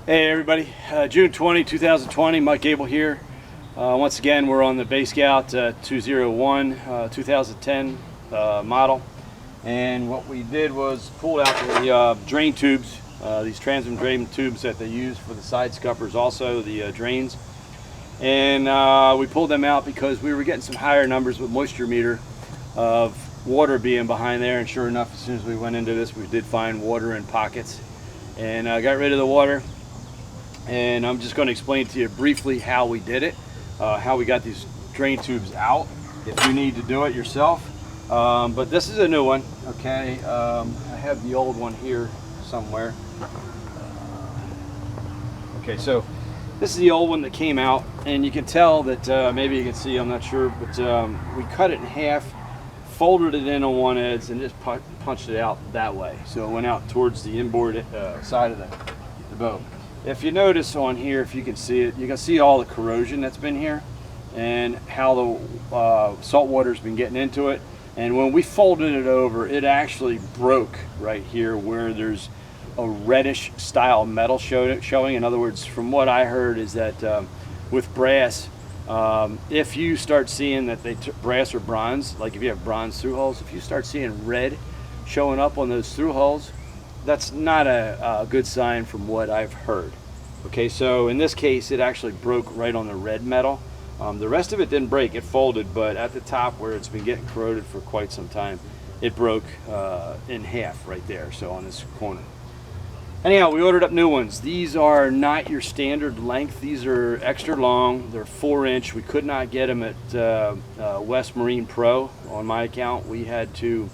Hey everybody, June 20, 2020, Mike Gable here. Once again, we're on the Bay Scout 201 2010 model. And what we did was pull out the drain tubes, these transom drain tubes that they use for the side scuppers, also the drains. And we pulled them out because we were getting some higher numbers with moisture meter of water being behind there. And sure enough, as soon as we went into this, we did find water in pockets. And got rid of the water. And I'm just going to explain to you briefly how we did it, how we got these drain tubes out, if you need to do it yourself. But this is a new one, okay? I have the old one here somewhere. Okay, so this is the old one that came out, and you can tell that, maybe you can see, I'm not sure, but we cut it in half, folded it in on one edge, and just punched it out that way. So it went out towards the inboard side of the boat. If you notice on here, if you can see it, you can see all the corrosion that's been here and how the salt water's been getting into it. And when we folded it over, it actually broke right here where there's a reddish style metal showing. In other words, from what I heard is that with brass, if you start seeing that brass or bronze, like if you have bronze through holes, if you start seeing red showing up on those through holes, that's not a good sign from what I've heard. Okay, so in this case, it actually broke right on the red metal. The rest of it didn't break, it folded, but at the top where it's been getting corroded for quite some time, it broke in half right there, so on this corner. Anyhow, we ordered up new ones. These are not your standard length. These are extra long. They're 4-inch. We could not get them at West Marine Pro on my account. We had to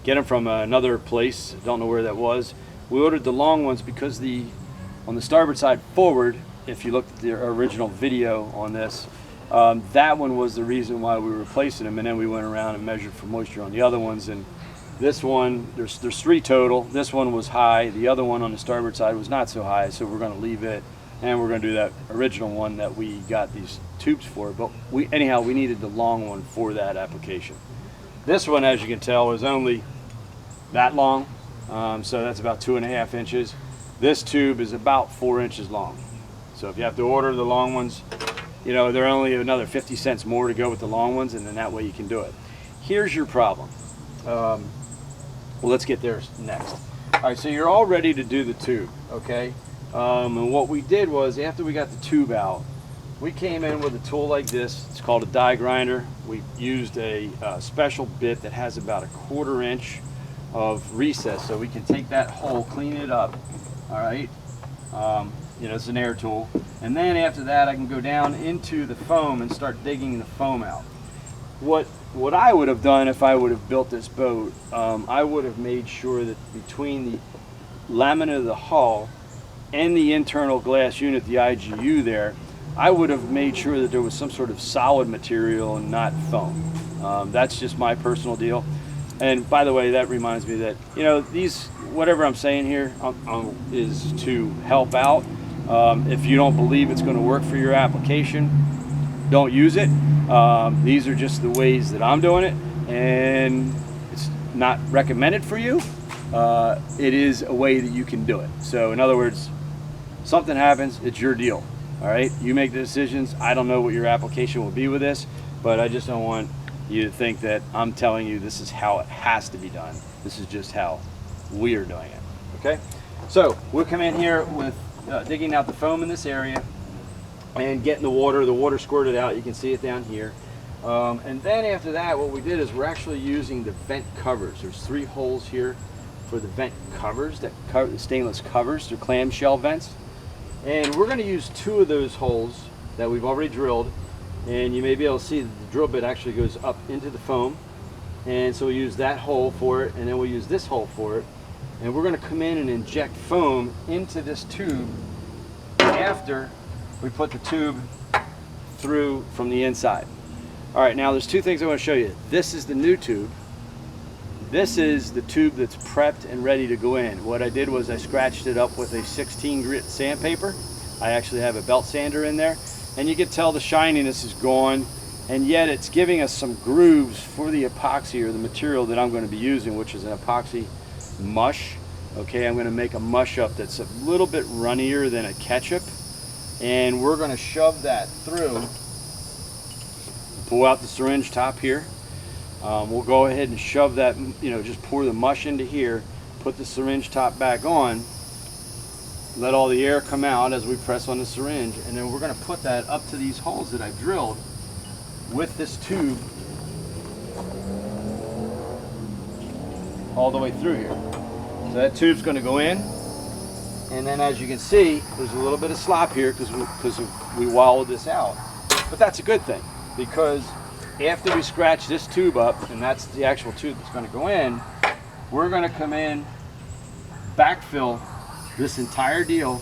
get them from another place. Don't know where that was. We ordered the long ones because on the starboard side forward, if you looked at the original video on this, that one was the reason why we were replacing them, and then we went around and measured for moisture on the other ones. And this one, there's 3 total. This one was high. The other one on the starboard side was not so high, so we're going to leave it, and we're going to do that original one that we got these tubes for. But anyhow, we needed the long one for that application. This one, as you can tell, is only that long, so that's about 2.5 inches. This tube is about 4 inches long. So if you have to order the long ones, you know, they're only another 50 cents more to go with the long ones, and then that way you can do it. Here's your problem. Well, let's get there next. All right, so you're all ready to do the tube, okay? And what we did was, after we got the tube out, we came in with a tool like this. It's called a die grinder. We used a special bit that has about 1/4 inch of recess, so we can take that hole, clean it up. All right, you know, it's an air tool, and then after that I can go down into the foam and start digging the foam out. What I would have done if I would have built this boat, I would have made sure that between the laminate of the hull and the internal glass unit, the IGU there, I would have made sure that there was some sort of solid material and not foam. That's just my personal deal. And by the way, that reminds me that, you know, whatever I'm saying here is to help out. If you don't believe it's going to work for your application, don't use it. These are just the ways that I'm doing it, and it's not recommended for you. It is a way that you can do it. So in other words, something happens, it's your deal. All right, you make the decisions. I don't know what your application will be with this, but I just don't want you to think that I'm telling you this is how it has to be done. This is just how we are doing it, okay? So we'll come in here with digging out the foam in this area and getting the water squirted out. You can see it down here. And then after that, what we did is we're actually using the vent covers. There's 3 holes here for the vent covers, that cover the stainless covers. They're clamshell vents. And we're gonna use 2 of those holes that we've already drilled. And you may be able to see that the drill bit actually goes up into the foam. And so we use that hole for it, and then we'll use this hole for it. And we're gonna come in and inject foam into this tube after we put the tube through from the inside. All right, now there's 2 things I want to show you. This is the new tube. This is the tube that's prepped and ready to go in. What I did was I scratched it up with a 16 grit sandpaper. I actually have a belt sander in there, and you can tell the shininess is gone, and yet it's giving us some grooves for the epoxy, or the material that I'm going to be using, which is an epoxy mush. Okay, I'm going to make a mush up that's a little bit runnier than a ketchup, and we're going to shove that through. Pull out the syringe top here. We'll go ahead and shove that, just pour the mush into here, put the syringe top back on, let all the air come out as we press on the syringe, and then we're going to put that up to these holes that I've drilled with this tube all the way through here. So that tube's going to go in, and then as you can see, there's a little bit of slop here because we wallowed this out. But that's a good thing, because after we scratch this tube up, and that's the actual tube that's going to go in, we're going to come in, backfill this entire deal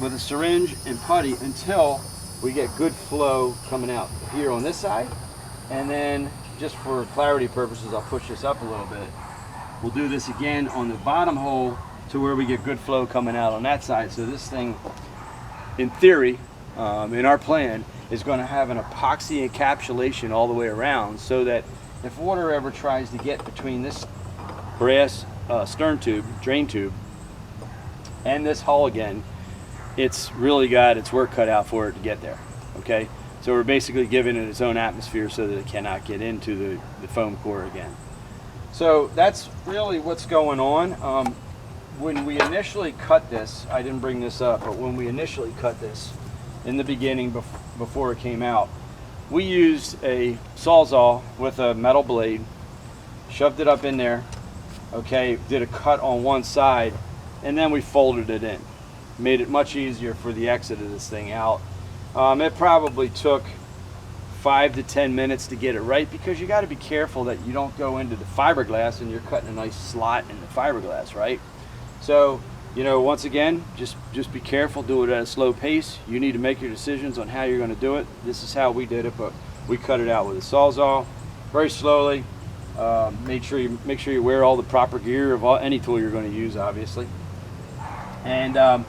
with a syringe and putty until we get good flow coming out here on this side. And then, just for clarity purposes, I'll push this up a little bit. We'll do this again on the bottom hole to where we get good flow coming out on that side. So this thing, in theory, in our plan, is going to have an epoxy encapsulation all the way around, so that if water ever tries to get between this brass stern tube, drain tube, and this hull again, it's really got its work cut out for it to get there. Okay, so we're basically giving it its own atmosphere so that it cannot get into the foam core again. So that's really what's going on. When we initially cut this, I didn't bring this up, but when we initially cut this in the beginning before it came out, we used a sawzall with a metal blade, shoved it up in there, okay, did a cut on one side, and then we folded it in. Made it much easier for the exit of this thing out. It probably took 5 to 10 minutes to get it right, because you got to be careful that you don't go into the fiberglass and you're cutting a nice slot in the fiberglass, right? So, once again, just be careful, do it at a slow pace. You need to make your decisions on how you're going to do it. This is how we did it, but we cut it out with a sawzall, very slowly. Make sure you wear all the proper gear of any tool you're going to use, obviously, and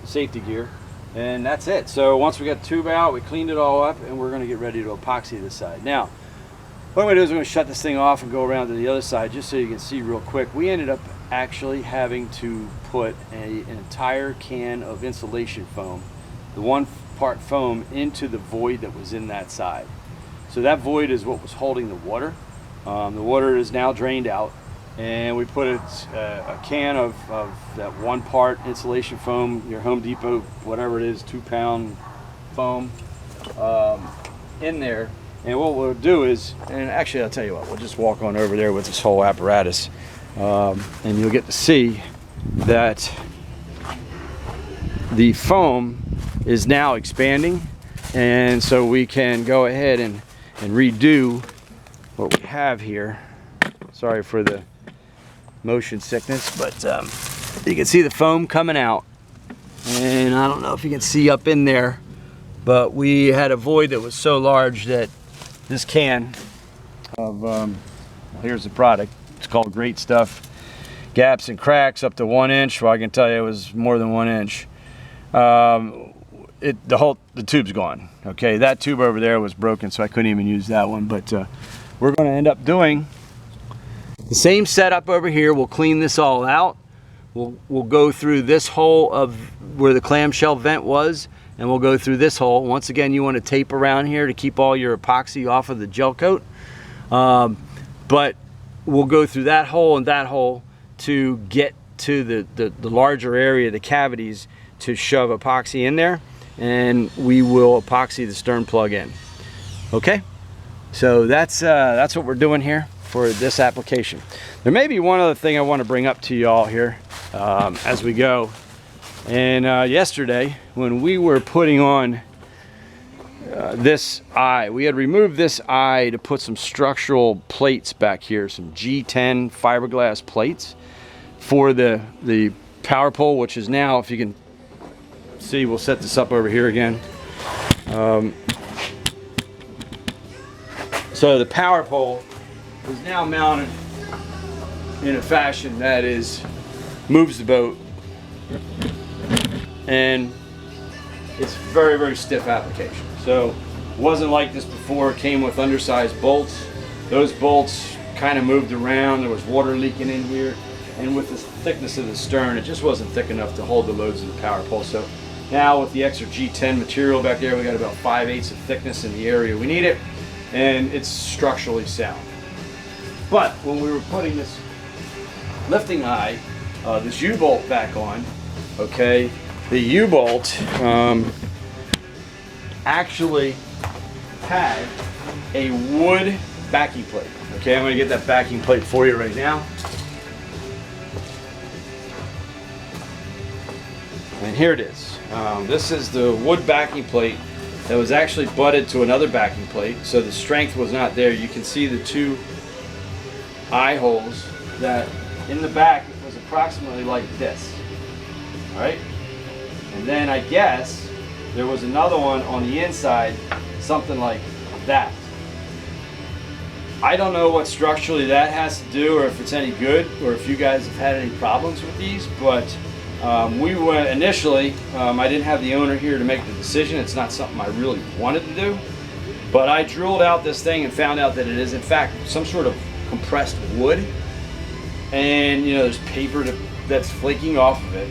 safety gear. And that's it. So once we got the tube out, we cleaned it all up, and we're going to get ready to epoxy this side. Now, what I'm going to do is I'm going to shut this thing off and go around to the other side just so you can see real quick. We ended up actually having to put an entire can of insulation foam, the 1 part foam, into the void that was in that side. So that void is what was holding the water. The water is now drained out, and we put a can of that 1 part insulation foam, your Home Depot, whatever it is, 2-pound foam, in there. And what we'll do is, and actually I'll tell you what, we'll just walk on over there with this whole apparatus, and you'll get to see that the foam is now expanding, and so we can go ahead and redo what we have here. Sorry for the motion sickness, but you can see the foam coming out, and I don't know if you can see up in there, but we had a void that was so large that this can of here's the product, it's called Great Stuff Gaps and Cracks up to 1 inch. Well, I can tell you it was more than 1 inch. The tube's gone. Okay, that tube over there was broken, so I couldn't even use that one. But we're going to end up doing the same setup over here. We'll clean this all out. We'll go through this hole of where the clamshell vent was, and we'll go through this hole. Once again, you want to tape around here to keep all your epoxy off of the gel coat. But we'll go through that hole and that hole to get to the larger area, the cavities, to shove epoxy in there, and we will epoxy the stern plug in. Okay, so that's what we're doing here for this application. There may be one other thing I want to bring up to you all here as we go. And yesterday, when we were putting on this eye, we had removed this eye to put some structural plates back here, some G10 fiberglass plates for the power pole, which is now, if you can see, we'll set this up over here again. So the power pole is now mounted in a fashion that moves the boat, and it's very, very stiff application. So it wasn't like this before. It came with undersized bolts. Those bolts kind of moved around. There was water leaking in here. and with the thickness of the stern, it just wasn't thick enough to hold the loads of the power pole. So now with the extra G10 material back there, we got about 5/8 of thickness in the area we need it, and it's structurally sound. But when we were putting this lifting eye, this U-bolt back on, okay, the U-bolt actually had a wood backing plate. Okay, I'm going to get that backing plate for you right now. And here it is. This is the wood backing plate that was actually butted to another backing plate, so the strength was not there. You can see the two eye holes that in the back was approximately like this. All right, and then I guess there was another one on the inside, something like that. I don't know what structurally that has to do, or if it's any good, or if you guys have had any problems with these, but we went initially, I didn't have the owner here to make the decision. It's not something I really wanted to do, but I drilled out this thing and found out that it is in fact some sort of compressed wood, and you know, there's paper that's flaking off of it.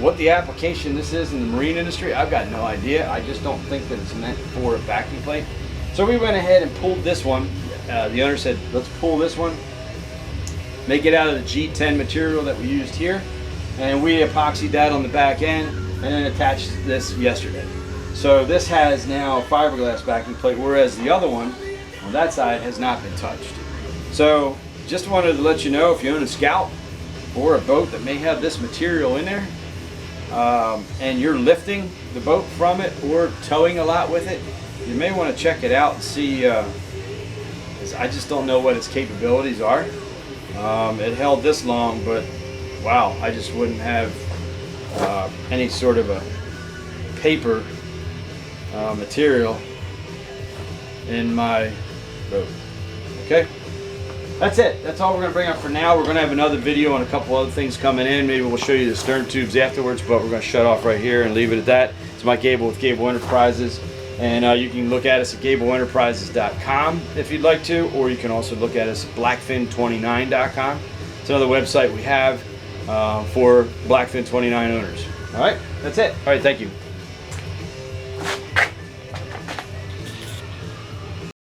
What the application this is in the marine industry, I've got no idea. I just don't think that it's meant for a backing plate. So we went ahead and pulled this one. The owner said, let's pull this one, make it out of the G10 material that we used here, and we epoxied that on the back end and then attached this yesterday. So this has now a fiberglass backing plate, whereas the other one on that side has not been touched. So just wanted to let you know, if you own a Scout or a boat that may have this material in there, and you're lifting the boat from it or towing a lot with it, you may want to check it out and see. I just don't know what its capabilities are. It held this long, but wow, I just wouldn't have any sort of a paper material in my boat. Okay, that's it. That's all we're going to bring up for now. We're going to have another video on a couple other things coming in. Maybe we'll show you the stern tubes afterwards, but we're going to shut off right here and leave it at that. It's Mike Gable with Gable Enterprises. And you can look at us at gableenterprises.com if you'd like to, or you can also look at us at blackfin29.com. It's another website we have for Blackfin 29 owners. All right, that's it. All right, thank you.